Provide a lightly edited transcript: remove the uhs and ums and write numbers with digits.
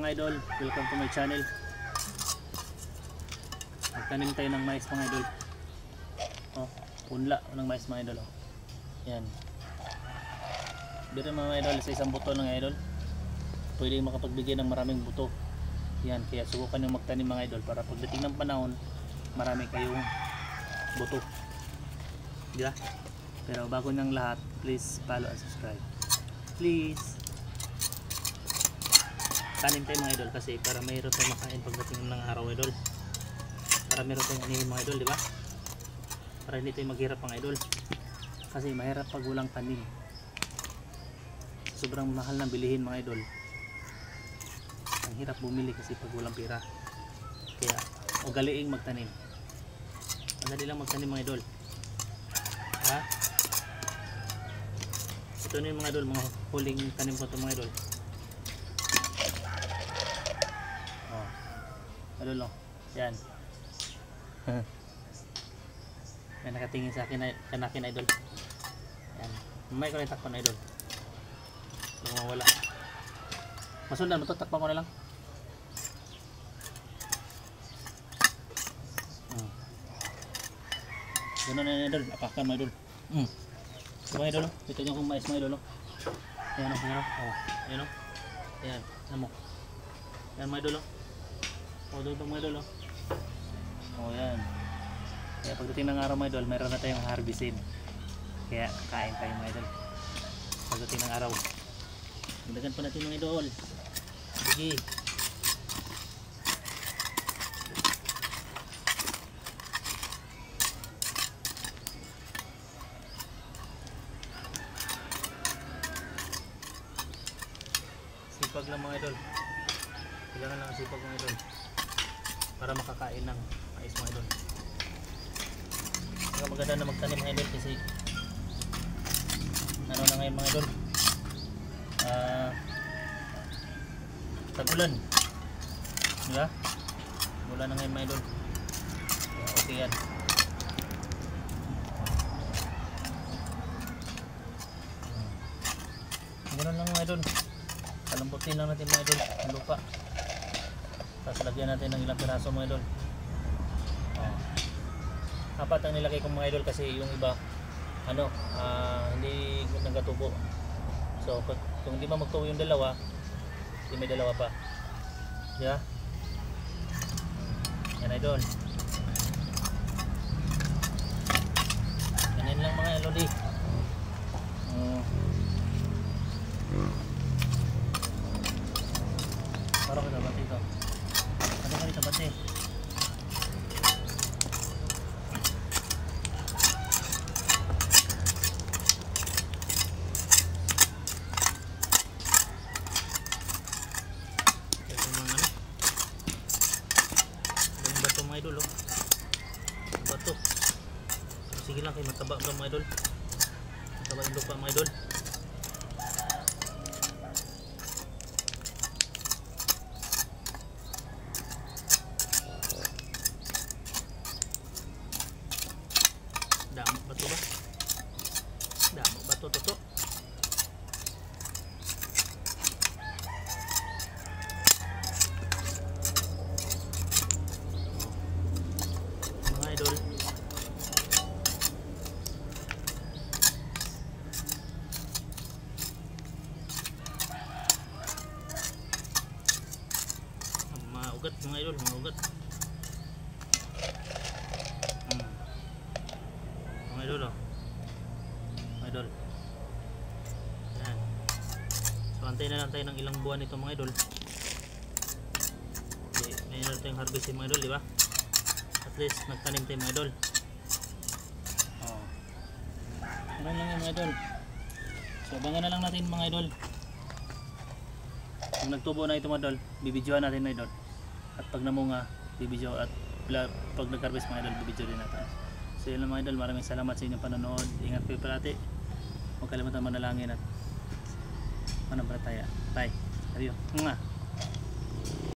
mga idol, welcome to my channel. Magtanim tayo ng mais mga idol. Oh, punla ng mais mga idol. Oh. Yan. Pero mga idol, sa isang buto ng idol, pwede makapagbigay ng maraming buto. Yan, kaya subukan nyo magtanim mga idol para pagdating ng panahon, marami kayong buto. Diba? Pero bago ng lahat, please follow and subscribe. Please. Tanim tayo mga idol kasi para mayroon tayong makain pagdating ng araw idol. Para mayroon tayong anihin mga idol, di ba? Para hindi tayo maghirap mga idol. Kasi mahirap pag walang tanim. Sobrang mahal ng bilihin mga idol. Ang hirap bumili kasi pag walang pera. Kaya ugaliing magtanim. Madali lang magtanim mga idol. Ha? Ito na yung mga idol, mga huling tanim ko ito mga idol. Idol, yan. May nakatingin sa akin, kanakin idol. Yan. Mamaya ko rin takpan idol. Huwag mawala. Masundan mo ito, takpan ko na lang. Ganun na idol, apakan mo idol. Diba idol, ito yung kung mais mo idol. Ayan o, ayan o. Ayan o. Ayan, ayan mo. Ayan mo idol o. O doon mga idol. O yan. Kaya pagdating ng araw mga idol, mayroon na tayong harvestin. Kaya kain tayo mga idol pagdating ng araw. Dagdagan pa natin mga idol. Sige. Sipag lang mga idol. Kailangan lang sipag mga idol para makakain ng mais mga idol. Saka maganda na magtanim mga idol kasi ano na ngayon mga idol, tagulan, diba? Tagulan na ngayon mga idol. Kaya okay yan. Ganoon lang mga idol, palambutin lang natin mga idol ang lupa. Tapos lagyan natin ng ilang piraso mga idol. Apat ang nilagay kong mga idol kasi yung iba ano, hindi nagatubo. So kung hindi magtubo yung dalawa, hindi may dalawa pa. Yeah? Yan idol. Ganyan lang mga lodi. Parang kita bati ito. Ano ka dito bati? Mga idol, oh. Bato. Sige lang kayo, mataba ka mga idol. Mataba yung lupa mga idol. Damo bato ba? Damo bato toto. Idol. Maugat mga idol, maugat. Mga idol, oh. Mga idol. Yan. So antay na lang tayo ng ilang buwan ito mga idol. Okay, mayroon tayong harvestin mga idol, di ba? At least nagtanim tayo mga idol. Ano lang yung mga idol. So abangan na lang natin mga idol. Kung nagtubo na ito mga idol, bibidyohan natin mga idol. At pag namunga, bibidyo. At pag nag-harvest mga idol, bibidyo din natin. So yun lang mga idol, maraming salamat sa inyong panonood. Ingat kayo parati. Huwag kalimutan manalangin at manampalataya. Bye. Adiyo. Nga.